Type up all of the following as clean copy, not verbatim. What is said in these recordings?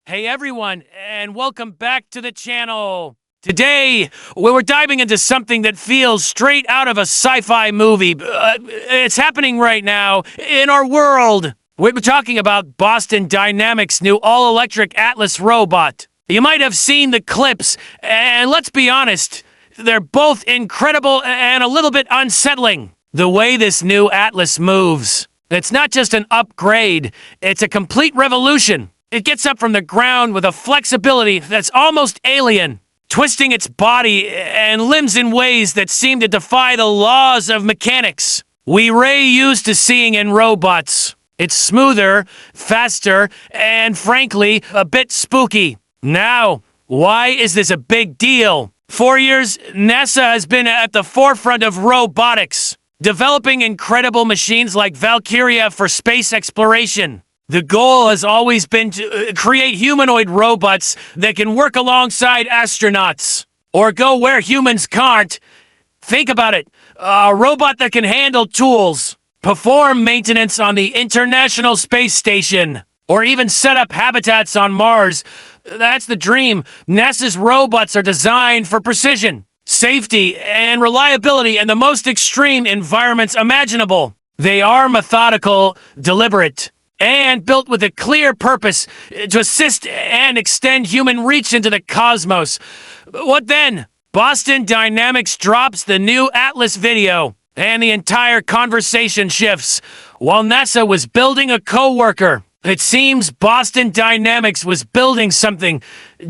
Hey everyone, and welcome back to the channel. Today, we're diving into something that feels straight out of a sci-fi movie. It's happening right now in our world. We're talking about Boston Dynamics' new all-electric Atlas robot. You might have seen the clips, and let's be honest, they're both incredible and a little bit unsettling. The way this new Atlas moves. It's not just an upgrade, it's a complete revolution. It gets up from the ground with a flexibility that's almost alien, twisting its body and limbs in ways that seem to defy the laws of mechanics we're used to seeing in robots. It's smoother, faster, and frankly, a bit spooky. Now, why is this a big deal? For years, NASA has been at the forefront of robotics, developing incredible machines like Valkyria for space exploration. The goal has always been to create humanoid robots that can work alongside astronauts, or go where humans can't. Think about it, a robot that can handle tools, perform maintenance on the International Space Station, or even set up habitats on Mars. That's the dream. NASA's robots are designed for precision, safety, and reliability in the most extreme environments imaginable. They are methodical, deliberate, and built with a clear purpose to assist and extend human reach into the cosmos. What then? Boston Dynamics drops the new Atlas video, and the entire conversation shifts. While NASA was building a co-worker, it seems Boston Dynamics was building something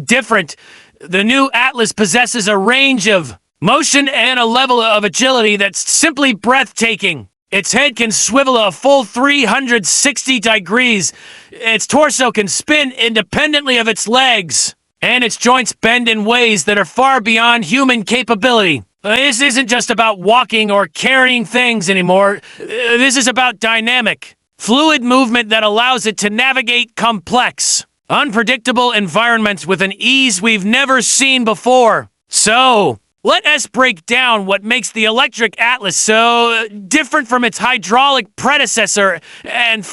different. The new Atlas possesses a range of motion and a level of agility that's simply breathtaking. Its head can swivel a full 360 degrees, its torso can spin independently of its legs, and its joints bend in ways that are far beyond human capability. This isn't just about walking or carrying things anymore. This is about dynamic, fluid movement that allows it to navigate complex, unpredictable environments with an ease we've never seen before. So, let us break down what makes the electric Atlas so different from its hydraulic predecessor and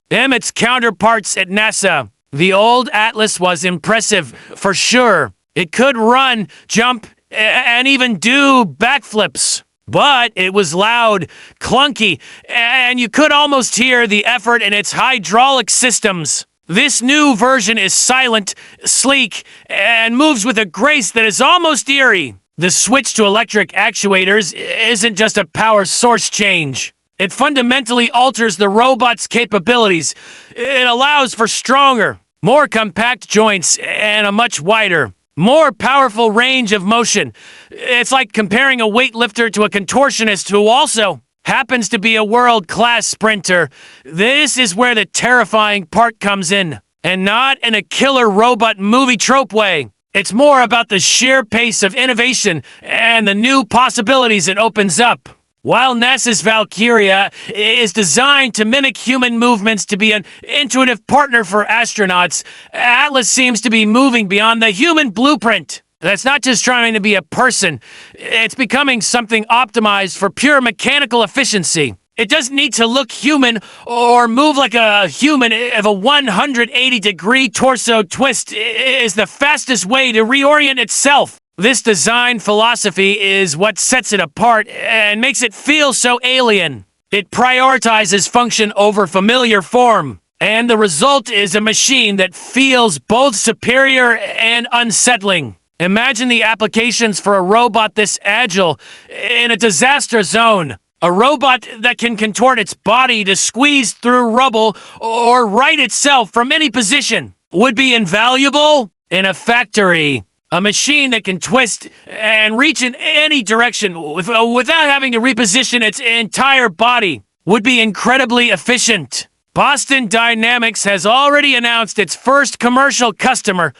its counterparts at NASA. The old Atlas was impressive, for sure. It could run, jump, and even do backflips. But it was loud, clunky, and you could almost hear the effort in its hydraulic systems. This new version is silent, sleek, and moves with a grace that is almost eerie. The switch to electric actuators isn't just a power source change. It fundamentally alters the robot's capabilities. It allows for stronger, more compact joints and a much wider, more powerful range of motion. It's like comparing a weightlifter to a contortionist who also happens to be a world-class sprinter. This is where the terrifying part comes in, and not in a killer robot movie trope way. It's more about the sheer pace of innovation and the new possibilities it opens up. While NASA's Valkyria is designed to mimic human movements to be an intuitive partner for astronauts, Atlas seems to be moving beyond the human blueprint. That's not just trying to be a person, it's becoming something optimized for pure mechanical efficiency. It doesn't need to look human or move like a human if a 180-degree torso twist is the fastest way to reorient itself. This design philosophy is what sets it apart and makes it feel so alien. It prioritizes function over familiar form, and the result is a machine that feels both superior and unsettling. Imagine the applications for a robot this agile in a disaster zone. A robot that can contort its body to squeeze through rubble or right itself from any position would be invaluable in a factory. A machine that can twist and reach in any direction without having to reposition its entire body would be incredibly efficient. Boston Dynamics has already announced its first commercial customer,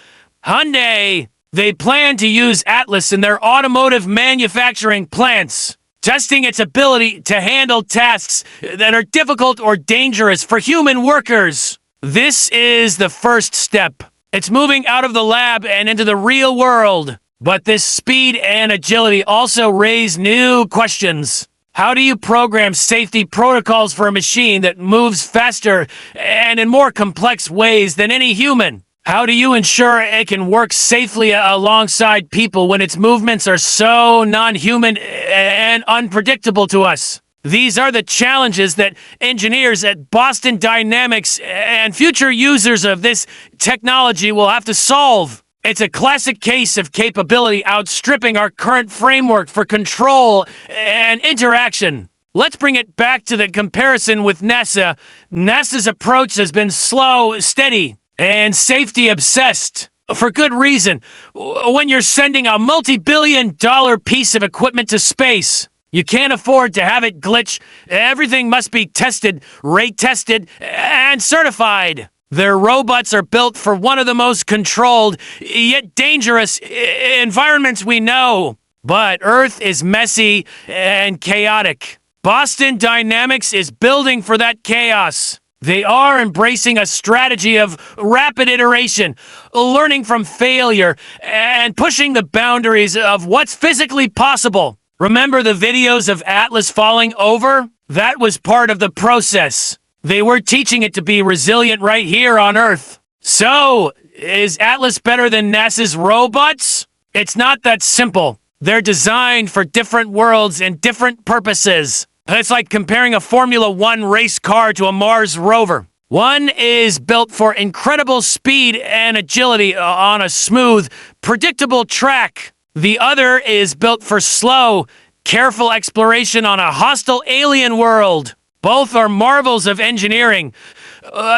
Hyundai. They plan to use Atlas in their automotive manufacturing plants, testing its ability to handle tasks that are difficult or dangerous for human workers. This is the first step. It's moving out of the lab and into the real world. But this speed and agility also raise new questions. How do you program safety protocols for a machine that moves faster and in more complex ways than any human? How do you ensure it can work safely alongside people when its movements are so non-human and unpredictable to us? These are the challenges that engineers at Boston Dynamics and future users of this technology will have to solve. It's a classic case of capability outstripping our current framework for control and interaction. Let's bring it back to the comparison with NASA. NASA's approach has been slow, steady, and safety-obsessed. For good reason. When you're sending a multi-billion-dollar piece of equipment to space, you can't afford to have it glitch. Everything must be tested, rate-tested, and certified. Their robots are built for one of the most controlled, yet dangerous environments we know. But Earth is messy and chaotic. Boston Dynamics is building for that chaos. They are embracing a strategy of rapid iteration, learning from failure, and pushing the boundaries of what's physically possible. Remember the videos of Atlas falling over? That was part of the process. They were teaching it to be resilient right here on Earth. So, is Atlas better than NASA's robots? It's not that simple. They're designed for different worlds and different purposes. It's like comparing a Formula One race car to a Mars rover. One is built for incredible speed and agility on a smooth, predictable track. The other is built for slow, careful exploration on a hostile alien world. Both are marvels of engineering.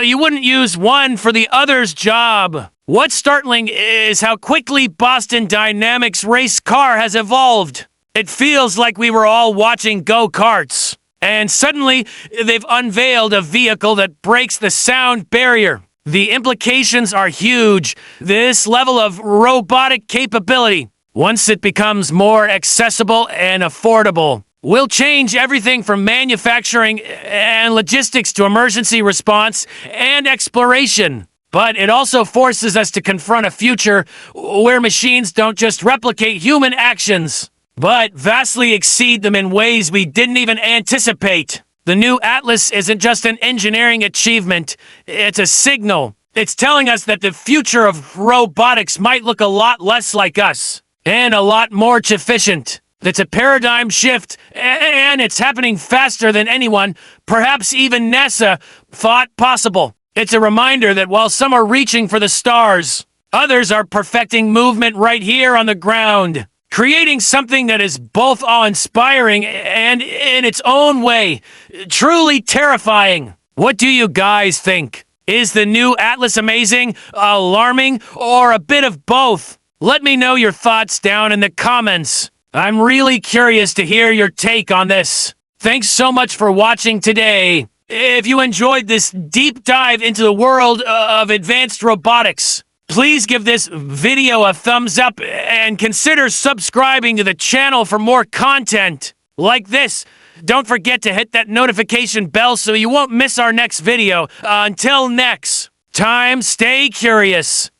You wouldn't use one for the other's job. What's startling is how quickly Boston Dynamics' race car has evolved. It feels like we were all watching go-karts. And suddenly, they've unveiled a vehicle that breaks the sound barrier. The implications are huge. This level of robotic capability, once it becomes more accessible and affordable, will change everything from manufacturing and logistics to emergency response and exploration. But it also forces us to confront a future where machines don't just replicate human actions, but vastly exceed them in ways we didn't even anticipate. The new Atlas isn't just an engineering achievement, it's a signal. It's telling us that the future of robotics might look a lot less like us, and a lot more efficient. It's a paradigm shift, and it's happening faster than anyone, perhaps even NASA, thought possible. It's a reminder that while some are reaching for the stars, others are perfecting movement right here on the ground, creating something that is both awe-inspiring and, in its own way, truly terrifying. What do you guys think? Is the new Atlas amazing, alarming, or a bit of both? Let me know your thoughts down in the comments. I'm really curious to hear your take on this. Thanks so much for watching today. If you enjoyed this deep dive into the world of advanced robotics, please give this video a thumbs up and consider subscribing to the channel for more content like this. Don't forget to hit that notification bell so you won't miss our next video. Until next time, stay curious.